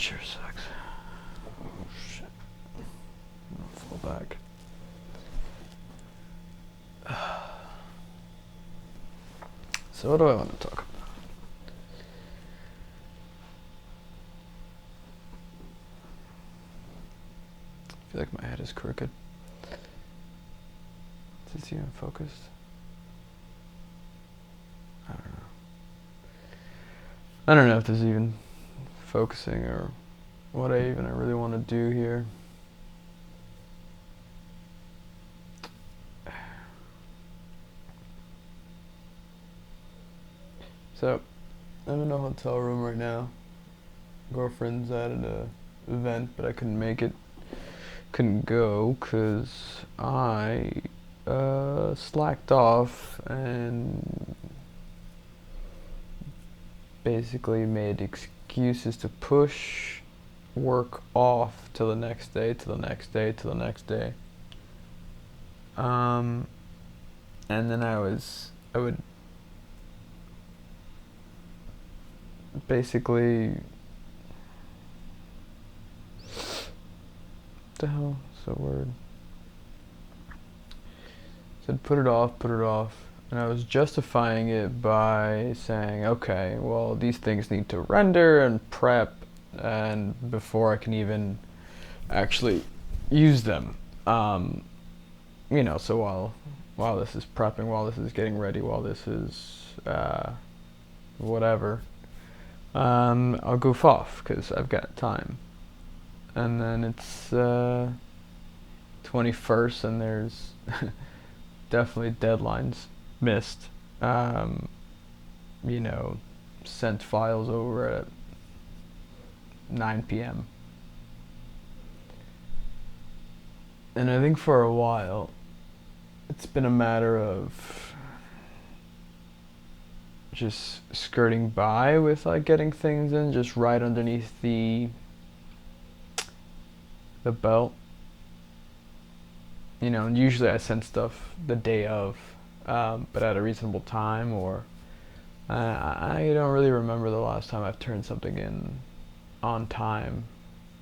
chair sucks. Oh shit. I'm gonna fall back. So what do I want to talk about? I feel like my head is crooked. Is this even focused? I don't know. I don't know if this is even focusing or what I really want to do here. So, I'm in a hotel room right now. Girlfriend's at an event, but I couldn't make it. Couldn't go because I slacked off and basically made excuses to push work off till the next day, till the next day, till the next day. And then I would basically, what the hell is the word? Said put it off, and I was justifying it by saying, okay, well, these things need to render and prep, and before I can even actually use them. So while this is prepping, while this is getting ready, while this is whatever, I'll goof off because I've got time. And then it's 21st, and there's definitely deadlines missed. Sent files over at 9 p.m. And I think for a while, it's been a matter of just skirting by with like getting things in, just right underneath the belt. And usually I send stuff the day of, but at a reasonable time, or I don't really remember the last time I've turned something in on time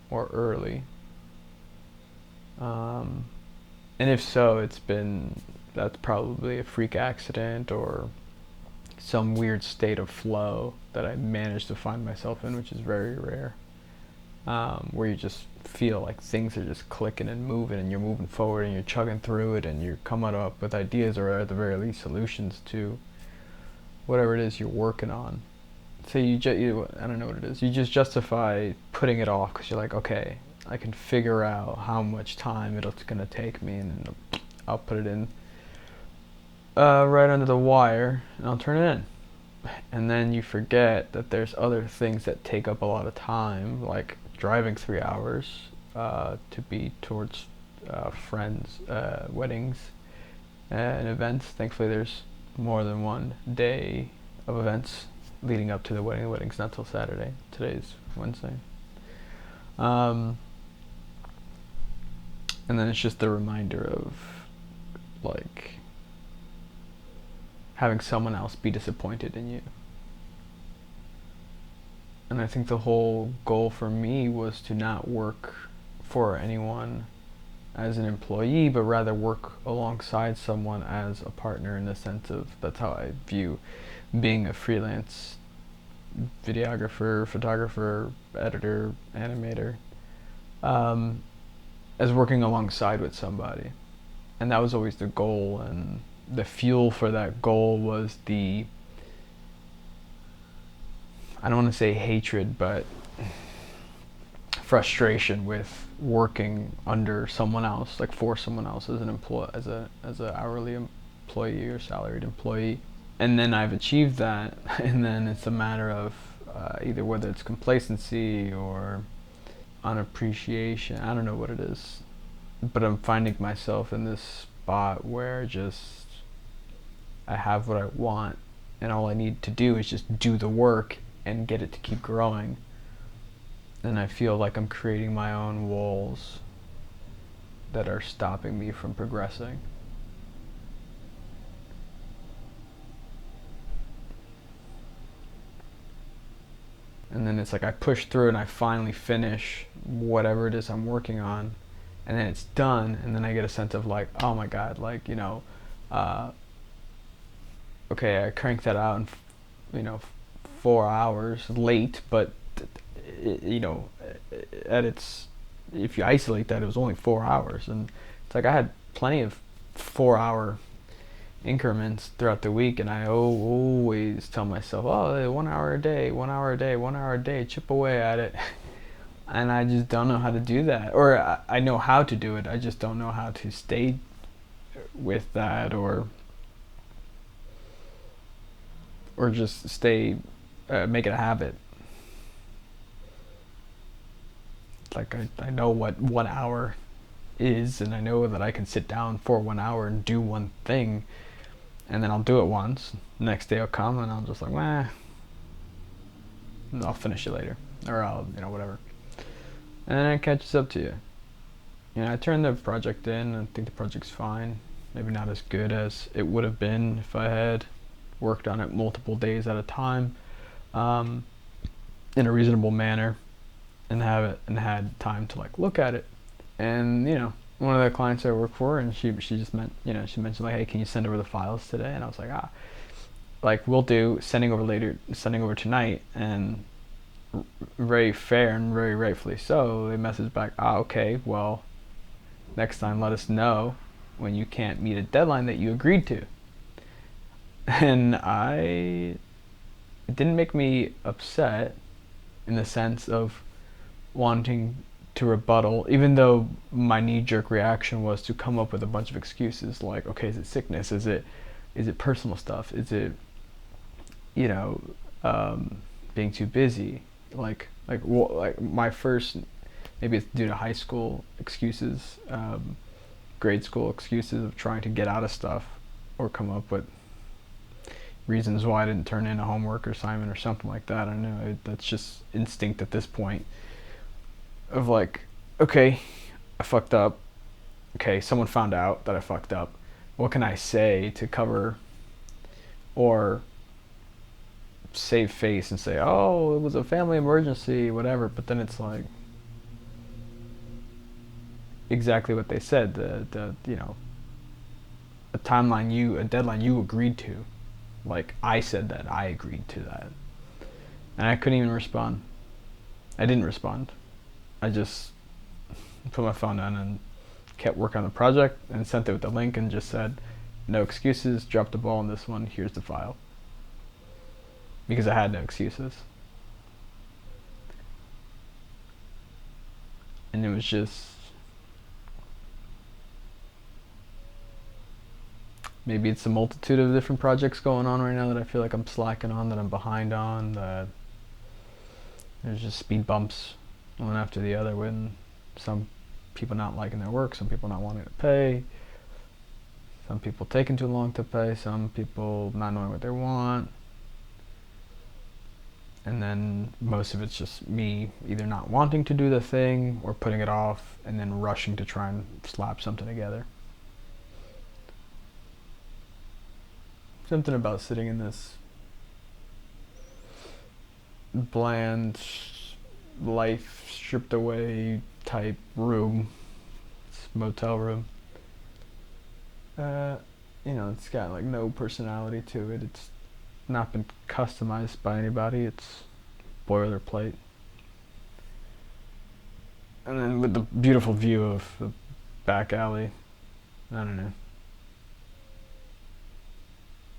or early. And if so, that's probably a freak accident or some weird state of flow that I managed to find myself in, which is very rare. Where you just feel like things are just clicking and moving, and you're moving forward, and you're chugging through it, and you're coming up with ideas, or at the very least solutions to whatever it is you're working on. So I don't know what it is. You just justify putting it off because you're like, okay, I can figure out how much time it's gonna take me, and then I'll put it in right under the wire, and I'll turn it in. And then you forget that there's other things that take up a lot of time, like driving 3 hours to be towards friends' weddings and events. Thankfully, there's more than one day of events leading up to the wedding. The wedding's not till Saturday. Today's Wednesday. And then it's just the reminder of, like, having someone else be disappointed in you. And I think the whole goal for me was to not work for anyone as an employee, but rather work alongside someone as a partner, in the sense of that's how I view being a freelance videographer, photographer, editor, animator, as working alongside with somebody. And that was always the goal, and the fuel for that goal was I don't want to say hatred, but frustration with working under someone else, like for someone else as an as a hourly employee or salaried employee. And then I've achieved that, and then it's a matter of either whether it's complacency or unappreciation. I don't know what it is, but I'm finding myself in this spot where just I have what I want, and all I need to do is just do the work and get it to keep growing. And I feel like I'm creating my own walls that are stopping me from progressing. And then it's like I push through and I finally finish whatever it is I'm working on, and then it's done, and then I get a sense of like, oh my god, like, uh, okay, I cranked that out in 4 hours late, but you know, at its if you isolate that, it was only 4 hours, and it's like I had plenty of 4 hour increments throughout the week, and I always tell myself, oh, 1 hour a day, 1 hour a day, 1 hour a day, chip away at it. And I just don't know how to do that, or I know how to do it, I just don't know how to stay with that, or just stay make it a habit. Like I know what 1 hour is, and I know that I can sit down for 1 hour and do one thing, and then I'll do it once. Next day will come, and I'm just like, I'll finish it later, or I'll, whatever. And then it catches up to you. I turned the project in, and I think the project's fine. Maybe not as good as it would have been if I had worked on it multiple days at a time, in a reasonable manner, and had time to like look at it. And one of the clients I work for, and she just she mentioned like, hey, can you send over the files today? And I was like, like, we'll do, sending over tonight. And very fair and very rightfully so, they messaged back, okay, well, next time let us know when you can't meet a deadline that you agreed to. And it didn't make me upset in the sense of wanting to rebuttal, even though my knee-jerk reaction was to come up with a bunch of excuses like, okay, is it sickness, is it personal stuff, is it being too busy, like my first, maybe it's due to high school excuses, grade school excuses of trying to get out of stuff or come up with reasons why I didn't turn in a homework or assignment or something like that. I don't know, that's just instinct at this point of like, okay, I fucked up, okay, someone found out that I fucked up, what can I say to cover or save face and say, oh, it was a family emergency, whatever. But then it's like exactly what they said, the a deadline you agreed to. Like, I said that I agreed to that, and I couldn't even respond. I didn't respond. I just put my phone down and kept working on the project and sent it with the link and just said, no excuses, dropped the ball on this one, here's the file. Because I had no excuses. And it was just, maybe it's a multitude of different projects going on right now that I feel like I'm slacking on, that I'm behind on, that there's just speed bumps one after the other, when some people not liking their work, some people not wanting to pay, some people taking too long to pay, some people not knowing what they want. And then most of it's just me either not wanting to do the thing or putting it off and then rushing to try and slap something together. Something about sitting in this bland, life stripped away type room, it's motel room. It's got like no personality to it. It's not been customized by anybody. It's boilerplate. And then with the beautiful view of the back alley, I don't know.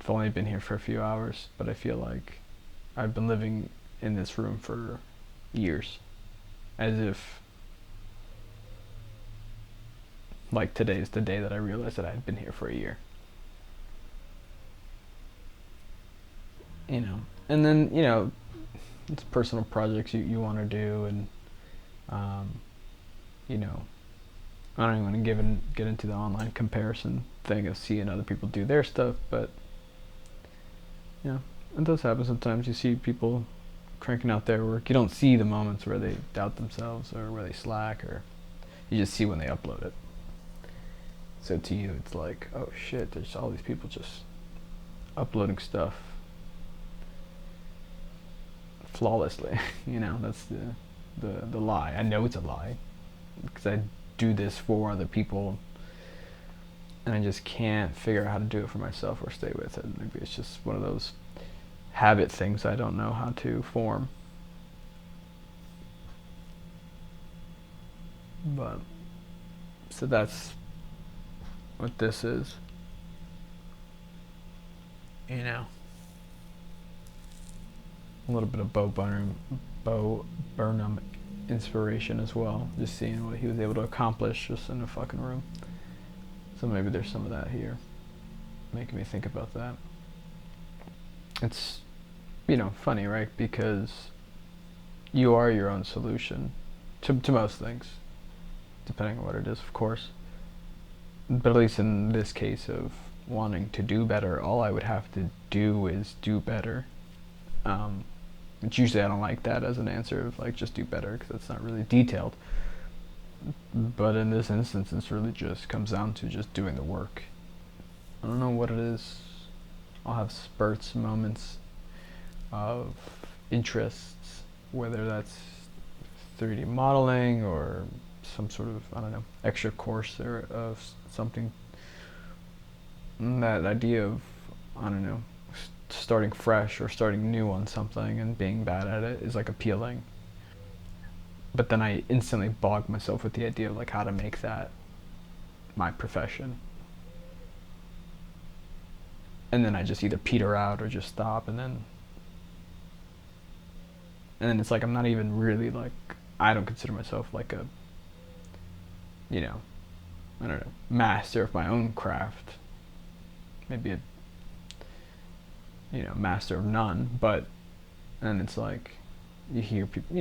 I've only been here for a few hours, but I feel like I've been living in this room for years. As if, like, today's the day that I realized that I had been here for a year. And then, it's personal projects you want to do, and, I don't even want to get into the online comparison thing of seeing other people do their stuff, but, it does happen sometimes. You see people cranking out their work. You don't see the moments where they doubt themselves or where they slack, or you just see when they upload it. So to you, it's like, oh shit, there's all these people just uploading stuff flawlessly. That's the lie. I know it's a lie because I do this for other people, and I just can't figure out how to do it for myself or stay with it. Maybe it's just one of those habit things I don't know how to form. But so that's what this is. You know, a little bit of Bo Burnham inspiration as well. Just seeing what he was able to accomplish just in a fucking room. So maybe there's some of that here, making me think about that. It's, funny, right? Because you are your own solution to most things, depending on what it is, of course. But at least in this case of wanting to do better, all I would have to do is do better. Which usually I don't like that as an answer of like just do better because it's not really detailed. But in this instance, it's really just comes down to just doing the work. I don't know what it is. I'll have spurts, moments of interests, whether that's 3D modeling or some sort of, I don't know, extra course or of something. That idea of, I don't know, starting fresh or starting new on something and being bad at it is like appealing. But then I instantly bog myself with the idea of like how to make that my profession. And then I just either peter out or just stop, and then it's like I'm not even really like, I don't consider myself like a, I don't know, master of my own craft. Maybe a, master of none. But and it's like you hear people,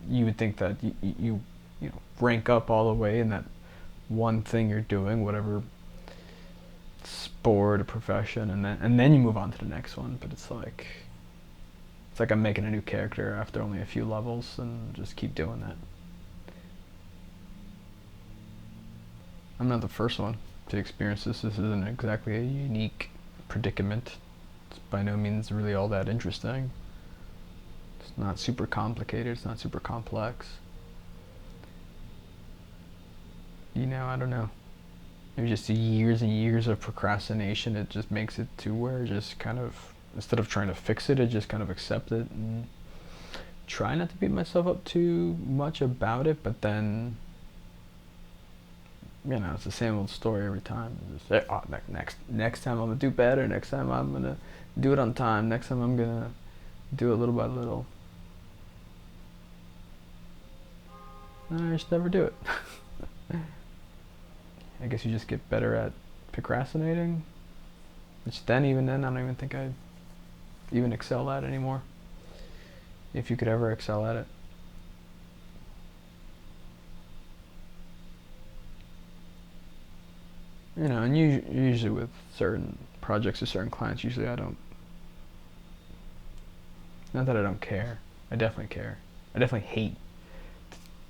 you would think that you rank up all the way in that one thing you're doing, whatever sport or profession, and then you move on to the next one. But it's like I'm making a new character after only a few levels and just keep doing that. I'm not the first one to experience this. This isn't exactly a unique predicament. It's by no means really all that interesting. It's not super complicated. It's not super complex. I don't know. Maybe just years and years of procrastination, it just makes it to where just kind of, instead of trying to fix it, I just kind of accept it and try not to beat myself up too much about it, but then, it's the same old story every time. Just say, oh, next time I'm gonna do better. Next time I'm gonna do it on time. Next time I'm gonna do it little by little. And I just never do it. I guess you just get better at procrastinating, which even then, I don't even think I even excel at anymore. If you could ever excel at it. And usually with certain projects or certain clients, usually I don't, not that I don't care, I definitely care. I definitely hate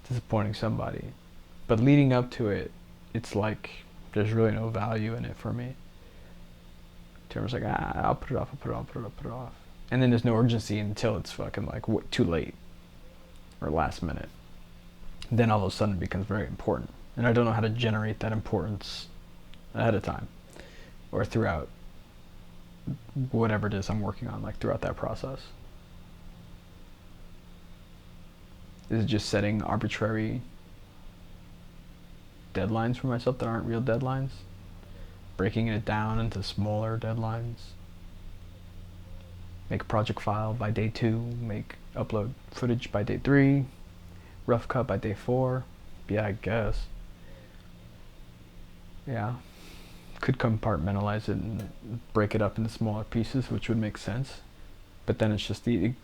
disappointing somebody. But leading up to it, it's like there's really no value in it for me. In terms like, I'll put it off, I'll put it off. And then there's no urgency until it's fucking like too late or last minute. Then all of a sudden it becomes very important. And I don't know how to generate that importance ahead of time or throughout whatever it is I'm working on, like throughout that process. Is it just setting arbitrary deadlines for myself that aren't real deadlines? Breaking it down into smaller deadlines? Make a project file by day 2, upload footage by day 3, rough cut by day 4. Yeah, I guess. Yeah. Could compartmentalize it and break it up into smaller pieces, which would make sense. But then it's just the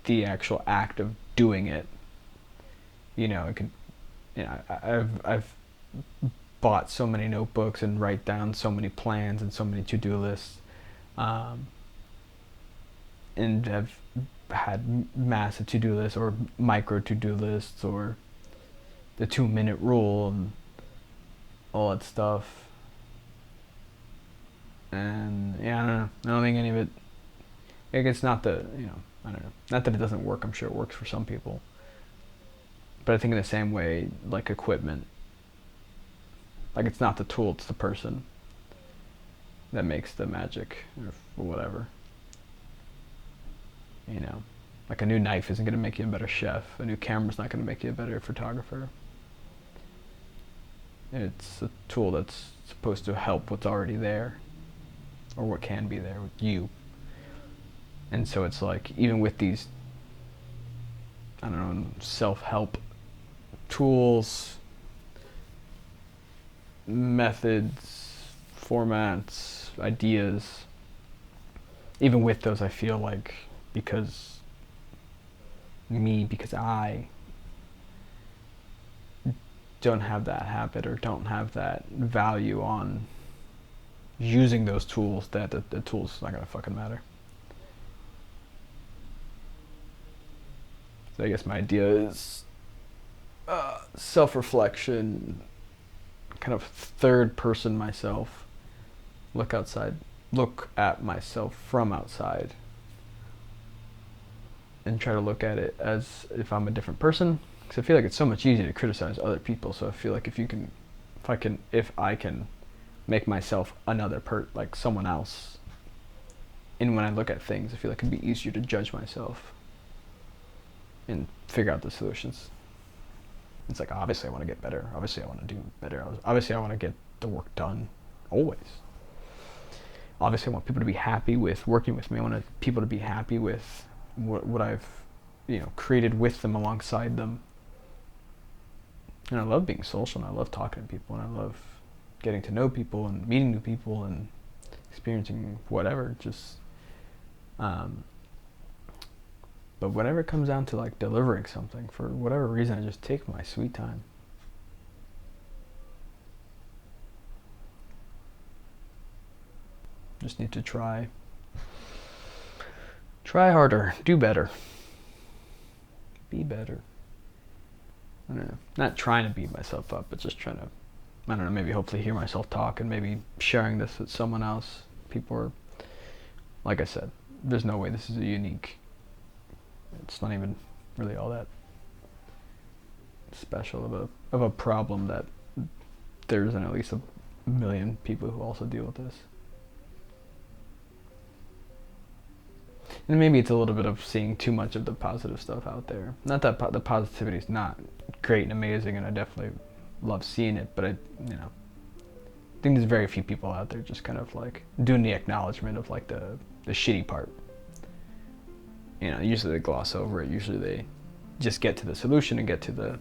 actual act of doing it. It could, I've bought so many notebooks and write down so many plans and so many to-do lists, and have had massive to-do lists or micro to-do lists or the 2-minute rule and all that stuff. And yeah, I don't know. I don't think any of it. It's not the I don't know. Not that it doesn't work. I'm sure it works for some people. But I think in the same way, like equipment, like it's not the tool, it's the person that makes the magic or whatever. You know, like a new knife isn't going to make you a better chef. A new camera's not going to make you a better photographer. It's a tool that's supposed to help what's already there, or what can be there with you. And so it's like, even with these, I don't know, self-help tools, methods, formats, ideas, even with those, I feel like because I don't have that habit or don't have that value on using those tools, that the tool's not gonna fucking matter. So I guess my idea is self-reflection, kind of third person myself, look at myself from outside, and try to look at it as if I'm a different person. Because I feel like it's so much easier to criticize other people. So I feel like if I can make myself like someone else, and when I look at things, I feel like it'd be easier to judge myself and figure out the solutions. It's like, obviously I want to get better. Obviously I want to do better. Obviously I want to get the work done, always. Obviously I want people to be happy with working with me. I want people to be happy with what I've, created with them, alongside them. And I love being social, and I love talking to people, and I love getting to know people and meeting new people and experiencing whatever, but whenever it comes down to like delivering something, for whatever reason, I just take my sweet time. Just need to try harder, do better, be better. I don't know, not trying to beat myself up, but just trying to, I don't know, maybe hopefully hear myself talk, and maybe sharing this with someone else. People are, like I said, there's no way this is it's not even really all that special of a problem that there isn't at least a million people who also deal with this. And maybe it's a little bit of seeing too much of the positive stuff out there. Not that the positivity is not great and amazing, and I definitely love seeing it, but I think there's very few people out there just kind of like doing the acknowledgement of like the shitty part. Usually they gloss over it. Usually they just get to the solution and get to the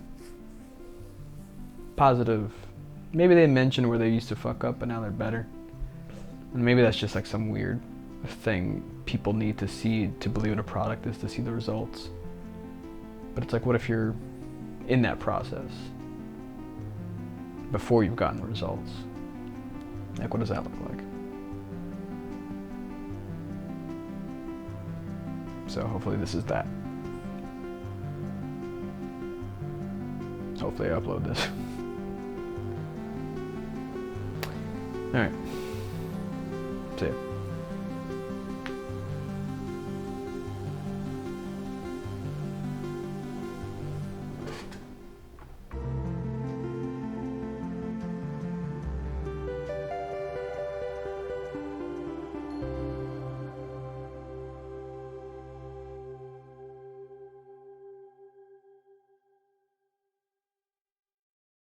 positive. Maybe they mention where they used to fuck up, but now they're better. And maybe that's just like some weird thing people need to see to believe in a product, is to see the results. But it's like, what if you're in that process before you've gotten the results? Like, what does that look like? So hopefully this is that. Hopefully I upload this. Alright. See ya.